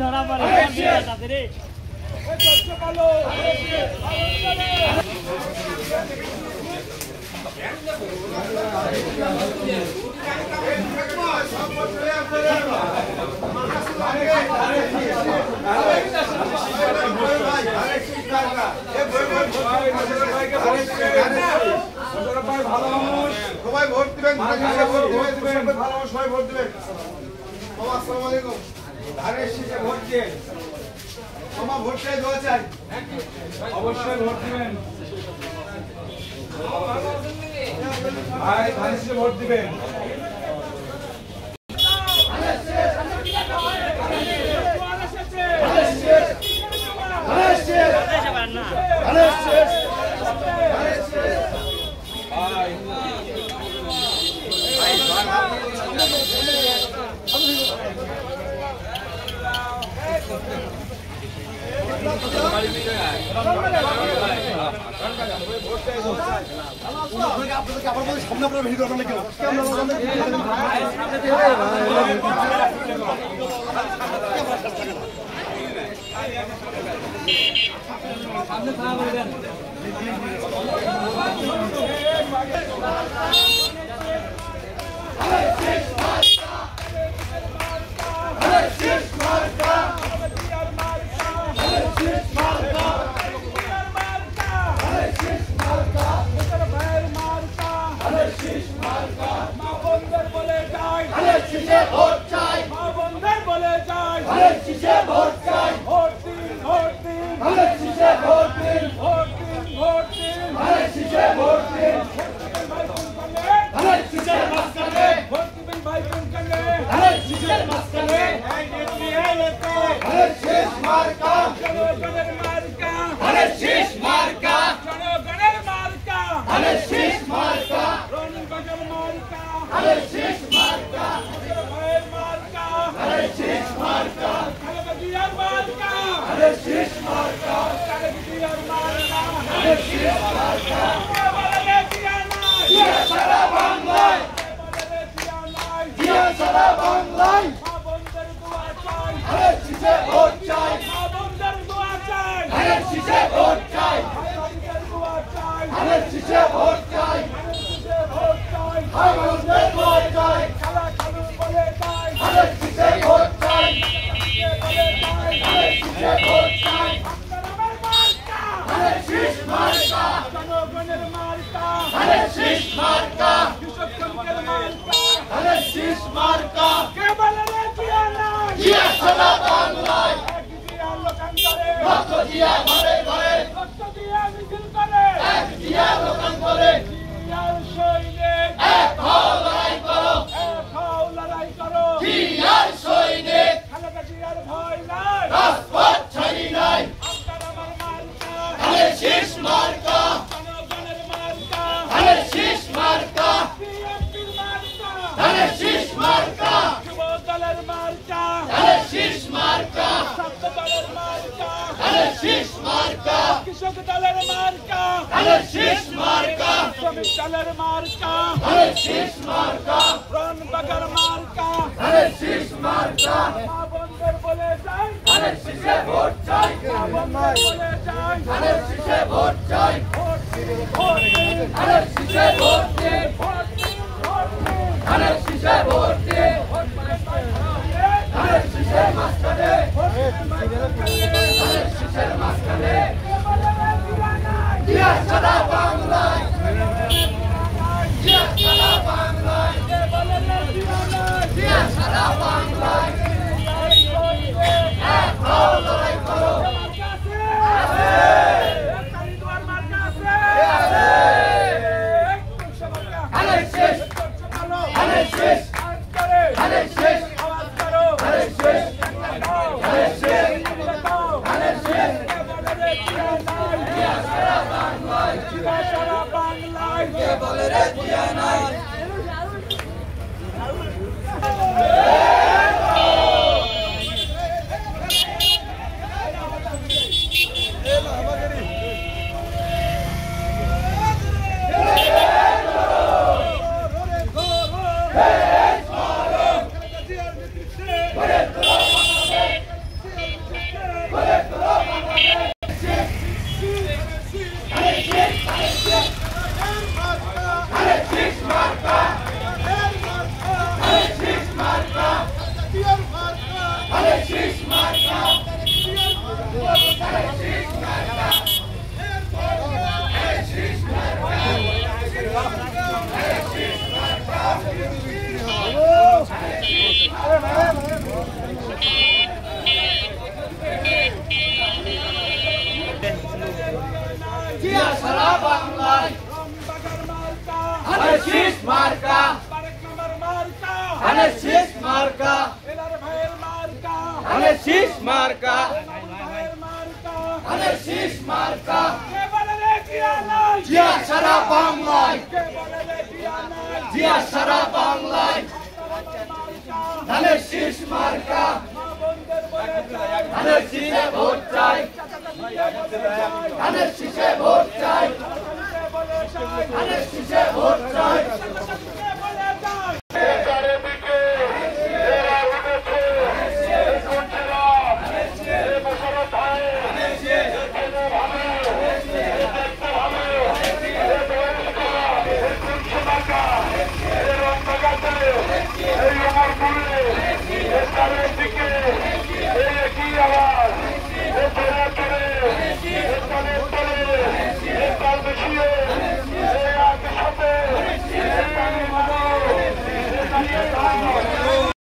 ধরা পড়ে সবাই ভোট দিবেন, সবাই ভোট দিবেন। আসসালামু আলাইকুম। ধানের শীষে ভোট দিয়ে আমার ভোট চাই, দোয়া চাই, অবশ্যই ভোট দিবেন ভাই, ধানের শীষে ভোট দিবেন। Marca, চাই ধানের শীষে ভোট চাই ধানের শীষে ভোট দিন ধানের শীষে ভোট দিন ধানের শীষের মাঝখানে ধানের শীষের মাঝখানে জিয়া সারা বাংলায় জিয়া সারা বাংলায় জিয়া সারা বাংলায় এক হও লড়াই করো ধানের শেষ ধানের শেষ ধানের শেষ ধানের শেষ ধানের শেষ ধানের শেষ জিয়া সারা বাংলায় কে বলে রে জিয়া নাই জিয়া সারা বাংলায় ধানের শীষ মার্কা ধানের শীষ মার্কা ধানের শীষ মার্কা ধানের শীষ মার্কা জিয়া সারা বাংলায় জিয়া সারা বাংলায় ধানের শীষ মার্কা ধানের শীষে ভোট চাই ধানের শীষে ভোট চাই ধানের শীষে ভোট চাই